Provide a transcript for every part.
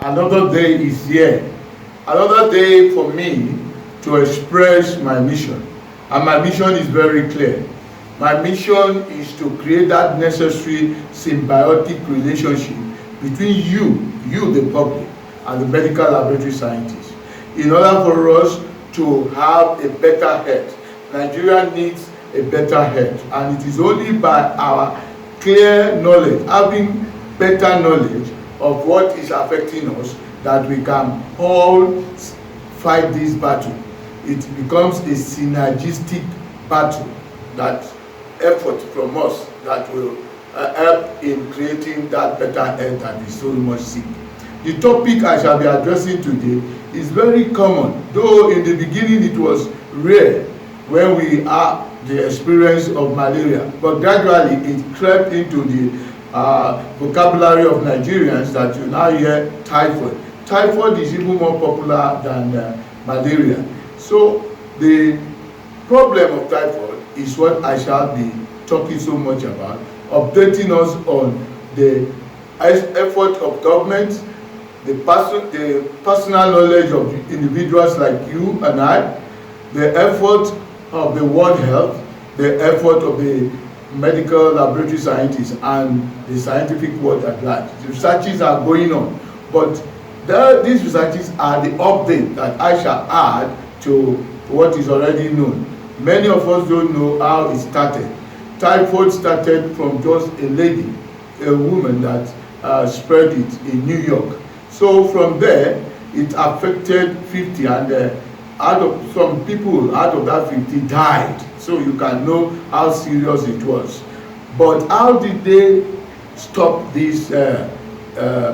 Another day is here. Another day for me to express my mission. And my mission is very clear. My mission is to create that necessary symbiotic relationship between you the public, and the medical laboratory scientists, in order for us to have a better health. Nigeria needs a better health, and it is only by our clear knowledge, having better knowledge of what is affecting us, that we can all fight this battle. It becomes a synergistic battle, that effort from us that will help in creating that better health that is so much sick. The topic I shall be addressing today is very common, though in the beginning it was rare when we had the experience of malaria, but gradually it crept into the vocabulary of Nigerians, that you now hear typhoid. Typhoid is even more popular than malaria. So the problem of typhoid is what I shall be talking so much about, updating us on the effort of government, the personal knowledge of individuals like you and I, the effort of the World Health, the effort of the medical laboratory scientists, and the scientific world at large. The researches are going on, but these researches are the update that I shall add to what is already known. Many of us don't know how it started. Typhoid started from just a lady, a woman that spread it in New York. So from there, it affected 50, and some people out of that 50 died. So you can know how serious it was. But how did they stop this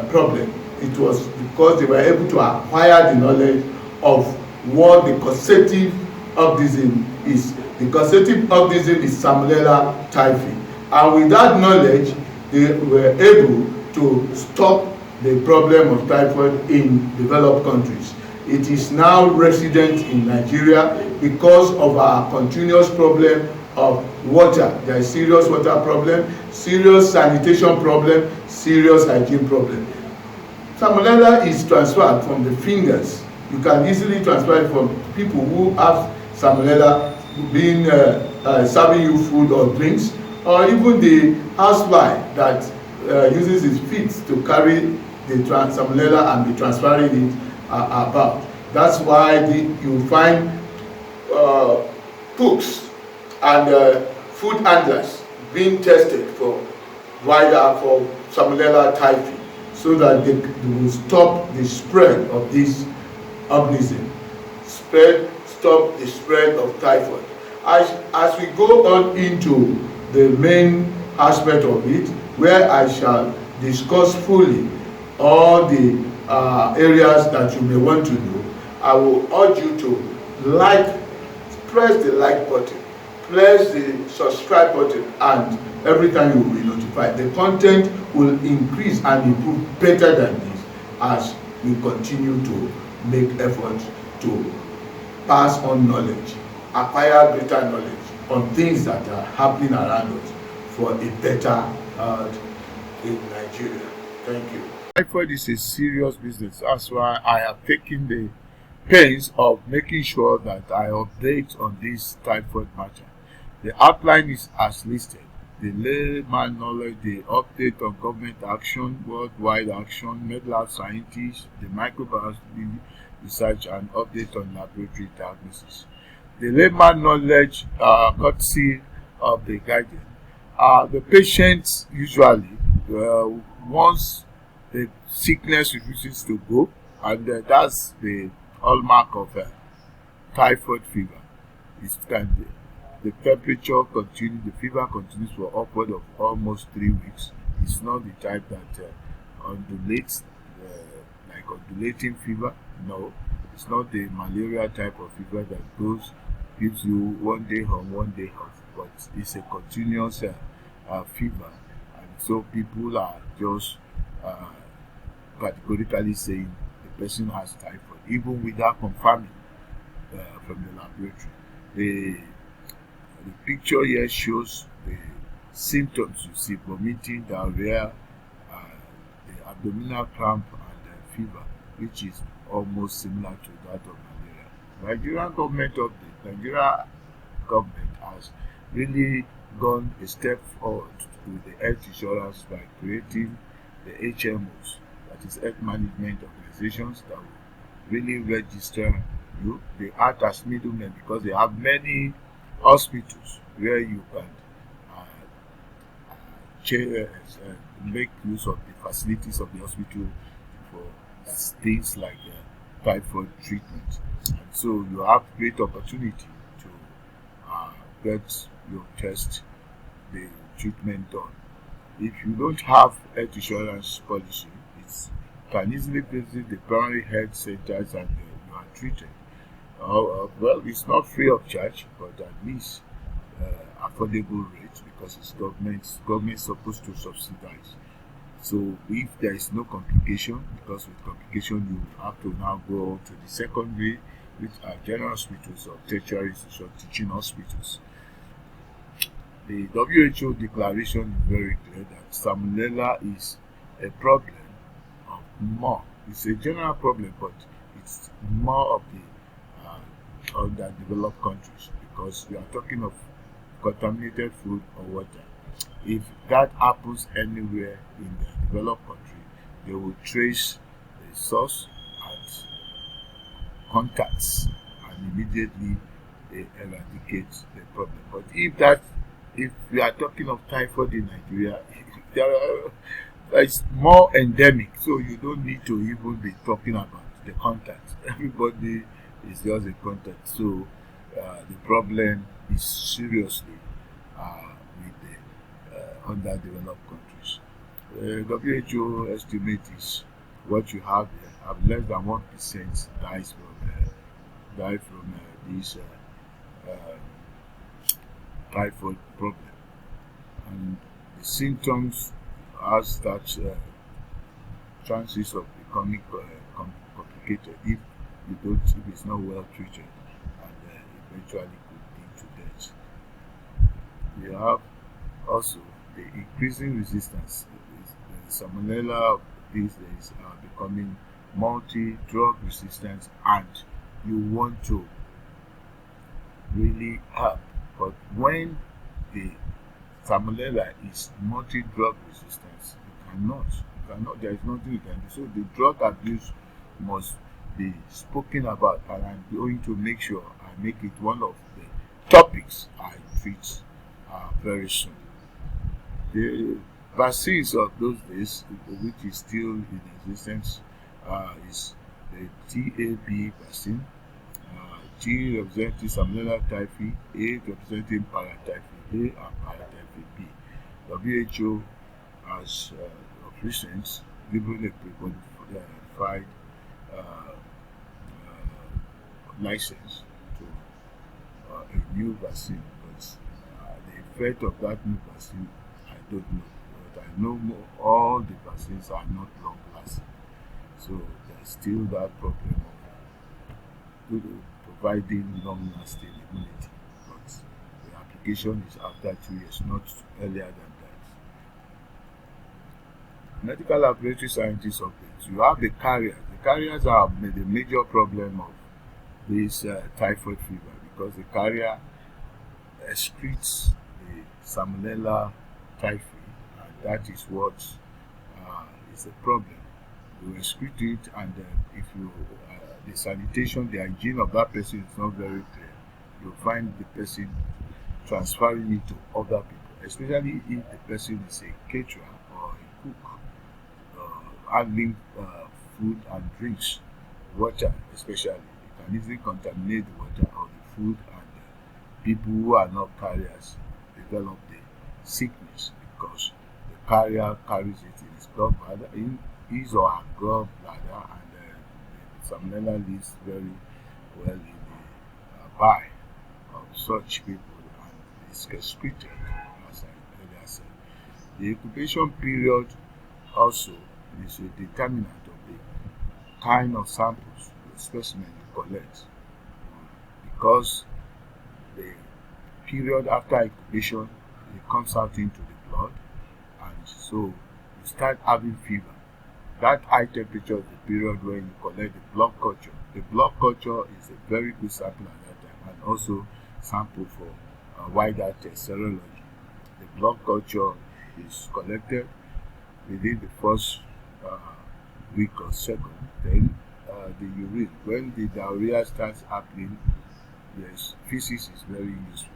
problem? It was because they were able to acquire the knowledge of what the causative organism is. The causative organism is Salmonella typhi. And with that knowledge, they were able to stop the problem of typhoid in developed countries. It is now resident in Nigeria because of our continuous problem of water. There is serious water problem, serious sanitation problem, serious hygiene problem. Salmonella is transferred from the fingers. You can easily transfer it from people who have Salmonella being serving you food or drinks, or even the housefly that uses its feet to carry the Salmonella and be transferring it about. That's why you find cooks and food handlers being tested for Salmonella typhi, so that they will stop the spread of this organism, stop the spread of typhoid. As we go on into the main aspect of it, where I shall discuss fully all the areas that you may want to know, I will urge you to press the like button, press the subscribe button, and every time you will be notified. The content will increase and improve better than this as we continue to make efforts to pass on knowledge, acquire greater knowledge on things that are happening around us for a better health in Nigeria. Thank you. Typhoid is a serious business. That's why I have taken the pains of making sure that I update on this typhoid matter. The outline is as listed. The layman knowledge, the update on government action, worldwide action, medical scientists, the microbiological research, and update on laboratory diagnosis. The layman knowledge, courtesy of the guardian. The patients usually, once the sickness refuses to go, and that's the hallmark of typhoid fever. The temperature continues, the fever continues for upward of almost 3 weeks. It's not the type that undulates, like undulating fever. No, it's not the malaria type of fever that gives you 1 day on, 1 day off, but it's a continuous fever, and so people are just categorically saying the person has typhoid, even without confirming from the laboratory. The picture here shows the symptoms. You see vomiting, diarrhea, the abdominal cramp, and fever, which is almost similar to that of malaria. Nigeria government has really gone a step forward to the health insurance by creating the HMOs, that is health management organizations, that will really register you. They act as middlemen because they have many hospitals where you can make use of the facilities of the hospital for things like typhoid treatment. And so you have great opportunity to get your test, the treatment done. If you don't have health insurance policy, you can easily visit the primary health centers and you are treated. Well, it's not free of charge, but at least affordable rate, because it's government supposed to subsidize. So if there is no complication, because with complication you have to now go to the secondary, which are general hospitals or tertiary institutions, teaching hospitals. The WHO declaration is very clear that Salmonella is a problem of more. It's a general problem, but it's more of the underdeveloped countries, because we are talking of contaminated food or water. If that happens anywhere in the developed country, they will trace the source and contacts and immediately they eradicate the problem. But if we are talking of typhoid in Nigeria, it's more endemic, so you don't need to even be talking about the contact. Everybody is just a contact. So the problem is seriously with the underdeveloped countries. WHO estimate is what you have there. Have less than 1% die from this typhoid problem, and the symptoms has that chances of becoming complicated if it's not well treated, and eventually could lead to death. We have also the increasing resistance. The Salmonella these days are becoming multi-drug resistance, and you want to really help. But when the Salmonella is multi-drug resistance, you cannot, there is nothing you can do. So the drug abuse must be spoken about, and I'm going to make sure I make it one of the topics I treat very soon. The vaccines of those days, which is still in existence, is the TAB vaccine. T representing Salmonella typhi, A representing paratyphi A and paratyphi B. WHO has of recent given a pre-qualified license to a new vaccine, but the effect of that new vaccine I don't know. But I know all the vaccines are not long lasting, so there's still that problem of providing long lasting immunity, but the application is after 2 years, not earlier than that. Medical laboratory scientists updates. You have the carriers. The carriers are the major problem of this typhoid fever, because the carrier excretes the Salmonella typhi, and that is what is the problem. You excrete it, and if you the sanitation, the hygiene of that person is not very clear, you'll find the person transferring it to other people, especially if the person is a caterer or a cook, handling food and drinks, water especially. It can easily contaminate the water or the food, and people who are not carriers develop the sickness, because the carrier carries it in his gallbladder, in his or her gallbladder, and Salmonella lives very well in the bile of such people, and is excreted, as I earlier said. The incubation period also is a determinant of the kind of samples, the specimen you collect, because the period after incubation, it comes out into the blood, and so you start having fever. That high temperature is the period when you collect the blood culture. The blood culture is a very good sample at that time, and also sample for wider test serology. The blood culture is collected within the first week or second. Then the urine, when the diarrhea starts happening, yes, feces is very useful.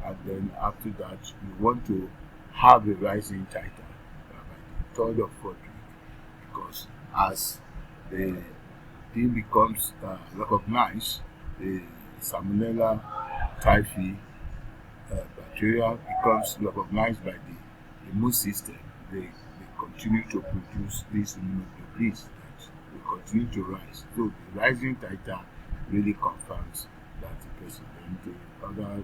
And then after that, you want to have a rising titer by the third or fourth week, because as the thing becomes recognized, the Salmonella typhi bacteria becomes recognized by the immune system. They continue to produce these immunoglobulins that will continue to rise. So the rising titer really confirms that the person. And the other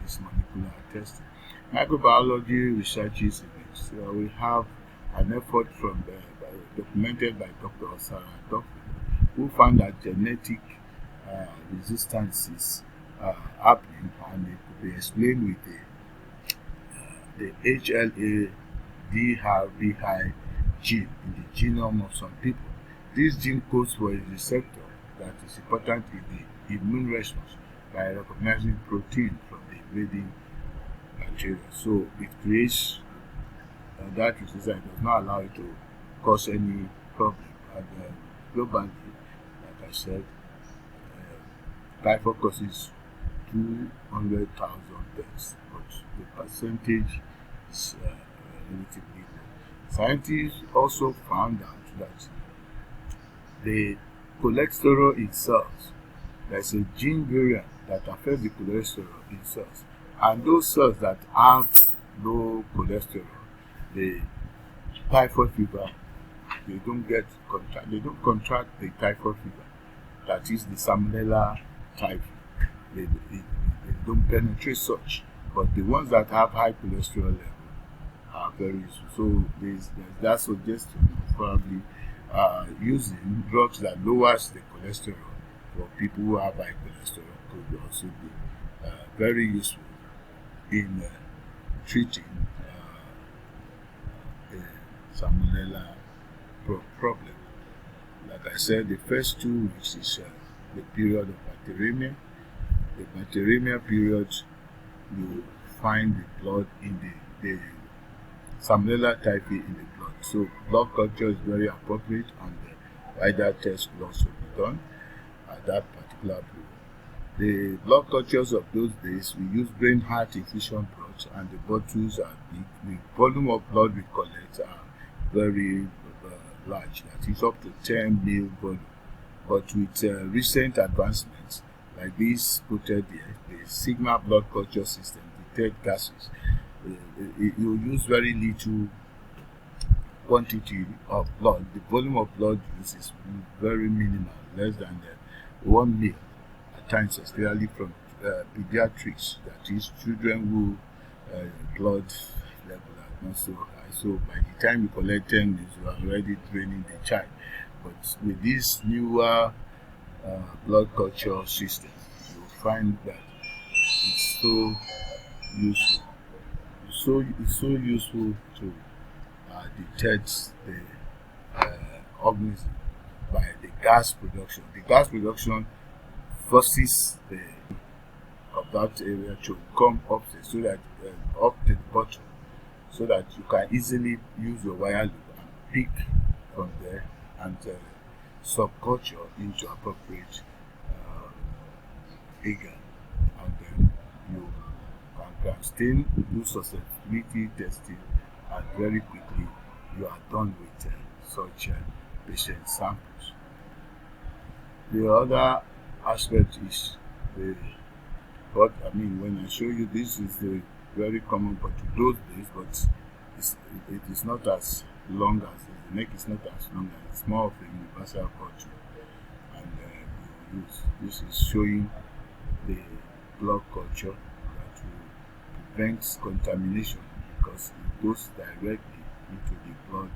is molecular testing. Microbiology researches in it. So we have an effort from documented by Dr. Sarah, who found that genetic resistance is happening, and it could be explained with the HLA-DRBI gene in the genome of some people. This gene codes for a receptor that is important in the immune response by recognizing protein from the invading bacteria. So it creates that resistance, does not allow it to cause any problem. And globally, like I said, typhoid causes 200,000 deaths, but the percentage is relatively low. Scientists also found out that the cholesterol in cells, there's a gene variant that affects the cholesterol in cells, and those cells that have low cholesterol, the typhoid fever, they don't contract the typhoid fever, that is the Salmonella typhi. They don't penetrate such, but the ones that have high cholesterol level are very useful. So that suggestion of probably using drugs that lowers the cholesterol for people who have high cholesterol could also be very useful in treating the Salmonella problem. Like I said, the first 2 weeks is the period of bacteremia. The bacteremia period, you find the blood in the Salmonella typhi in the blood. So blood culture is very appropriate, and the wider test will also be done at that particular period. The blood cultures of those days, we use brain heart infusion blood, and the bottles are big. The volume of blood we collect are very large, that is up to 10 ml volume. But with recent advancements like this quoted here, the Sigma blood culture system detect gases. You use very little quantity of blood. The volume of blood used is very minimal, less than 1 ml at times, especially from pediatrics, that is children who blood level are not so high. So by the time you collect 10 ml, you are already draining the child. But with this newer blood culture system, you will find that it's so useful. It's so useful to detect the organism by the gas production. The gas production forces the of that area to come up so that up to the bottom, so that you can easily use your wire loop and pick from there and subculture into appropriate agar, and then you can still do susceptibility testing, and very quickly you are done with such patient samples. The other aspect is when I show you this is the very common but to those days, but it is not as long as the neck is not as long as it's more of a universal culture, and we use this is showing the blood culture that will prevent contamination because it goes directly into the blood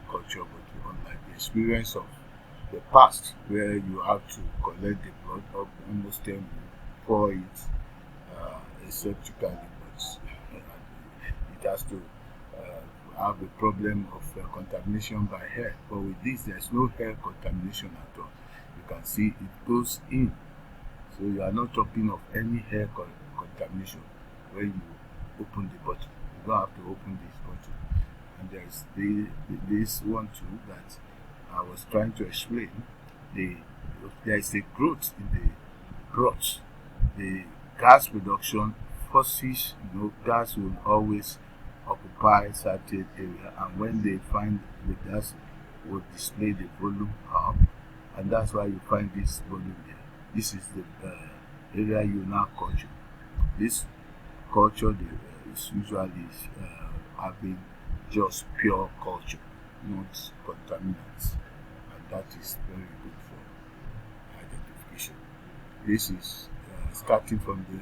culture, but unlike the experience of the past where you have to collect the blood up almost 10 pour it aseptically, but it has to have a problem of contamination by hair. But with this, there's no hair contamination at all. You can see it goes in. So you are not talking of any hair contamination when you open the bottle. You don't have to open this bottle. And there's this one too that I was trying to explain. There is a growth in the broth. The gas production forces, gas will always occupy certain area, and when they find the gas will display the volume up, and that's why you find this volume here. This is the area you now culture. This culture is usually having just pure culture, not contaminants, and that is very good for identification. This is starting from the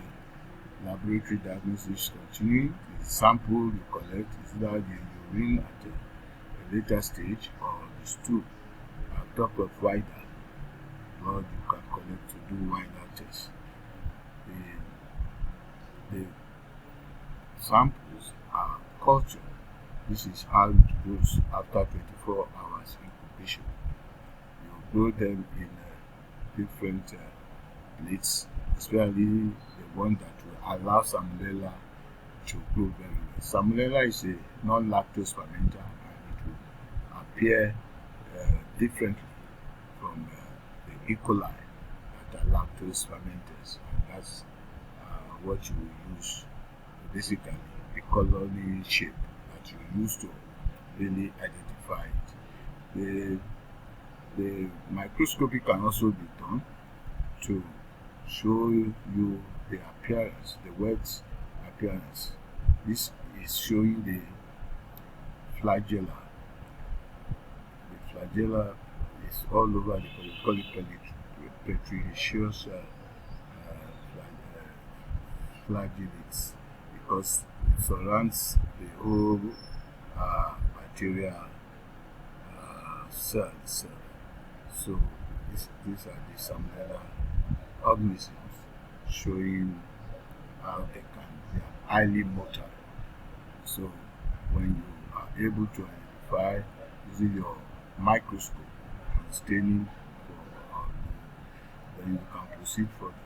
laboratory diagnosis, continuing. The sample you collect is either the urine at a later stage or the stool. On top of wider blood you can collect to do wider tests. The samples are cultured. This is how it goes after 24 hours incubation. You grow them in different plates, especially the one that will allow Salmonella to grow very well. Salmonella is a non-lactose fermenter, and it will appear differently from the E. coli that are lactose fermenters, and that's what you will use, basically the colony shape that you use to really identify it. The microscopy can also be done to show you the appearance, the wet appearance. This is showing the flagella. The flagella is all over the body. We call it petrichaceous flagellates, because it surrounds the whole bacterial cells. So these are the Salmonella organisms, showing how they are highly motile. So when you are able to identify using your microscope and staining, then you can proceed further.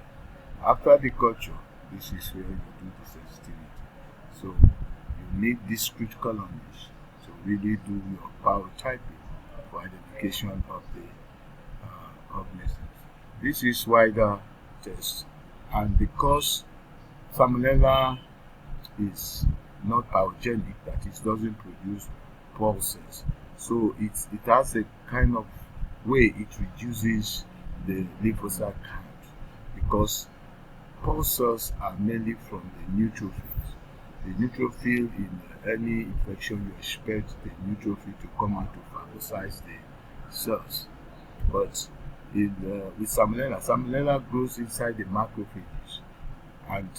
After the culture, this is where you do the sensitivity. So you need discrete colonies to really do your paratyphi for identification of the organisms. This is wider test, and because Salmonella is not pathogenic, that it doesn't produce pulses, so it has a kind of way it reduces the lymphocyte count, because pulses are mainly from the neutrophils. The neutrophil, in any infection, you expect the neutrophil to come out to phagocyze the cells. But with Salmonella grows inside the macrophages, and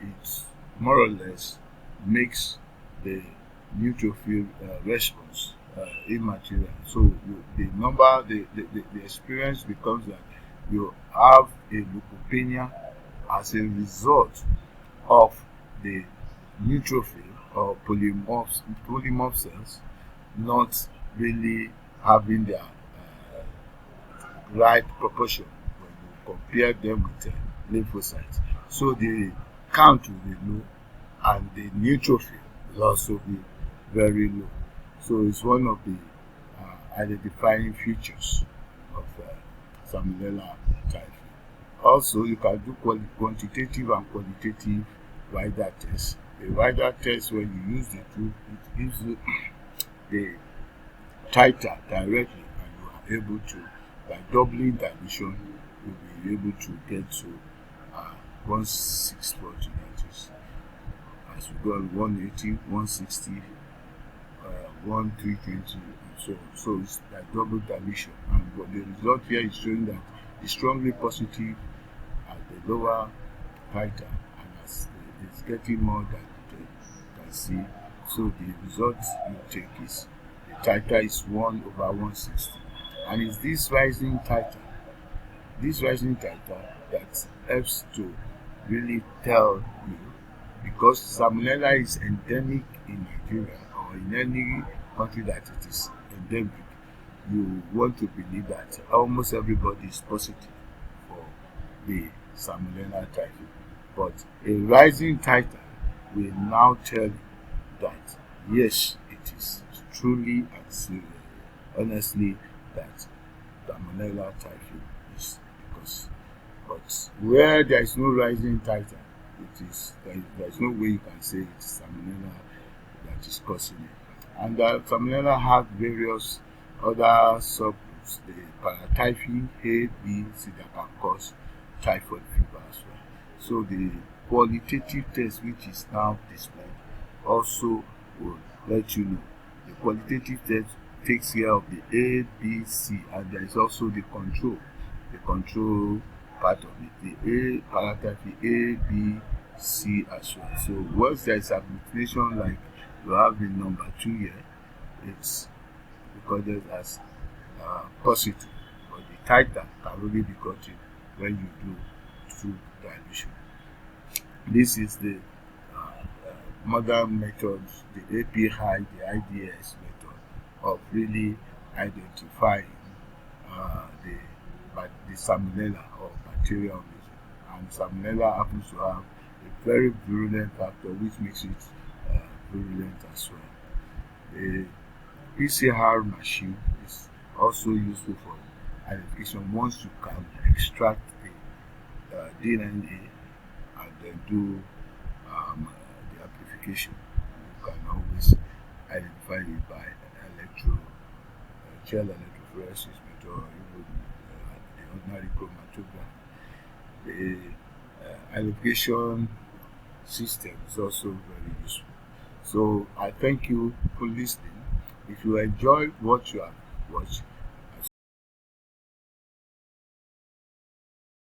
it more or less makes the neutrophil response immaterial. So the experience becomes that you have a leukopenia as a result of the neutrophil or polymorph cells not really having their right proportion when you compare them with lymphocytes. So the count will be low, and the neutrophil will also be very low. So it's one of the identifying features of Salmonella typhi. Also, you can do quantitative and qualitative wider tests. The wider test, when you use the tool, it gives you the titer directly, and you are able to, by doubling dilution, you'll be able to get to 1,640, that is, as we go on 180, 160, 1,320, and so on. So it's like double dilution, and what the result here is showing that it's strongly positive at the lower titer, and as it's getting more diluted, you can see. So the result you take is the titer is 1/160, and it's this rising titer that helps to really tell you, because Salmonella is endemic in Nigeria, or or in any country that it is endemic, you want to believe that almost everybody is positive for the Salmonella typhi. But a rising titer will now tell you that yes, it is truly and honestly that Salmonella typhi is because. But where there is no rising titer, there is no way you can say it's Salmonella that is causing it. And Salmonella has various other subgroups, the paratyphi A, B, C that can cause typhoid fever as well. So the qualitative test which is now displayed also will let you know. The qualitative test takes care of the A, B, C, and there is also the control part of it, the A paratyphi A, B, C as well. So once there is agglutination like you have in number 2 here, it's recorded as positive, but the titer can only be gotten when you do through dilution. This is the modern methods, the API, the IDS method of really identifying the Salmonella or bacterial organism. And Salmonella happens to have a very virulent factor which makes it virulent as well. The PCR machine is also useful for identification once you can extract the DNA and then do the amplification. You can always identify it by gel electrophoresis method or even the ordinary chromatography. The identification system is also very useful. So I thank you for listening. If you enjoyed what you have watched,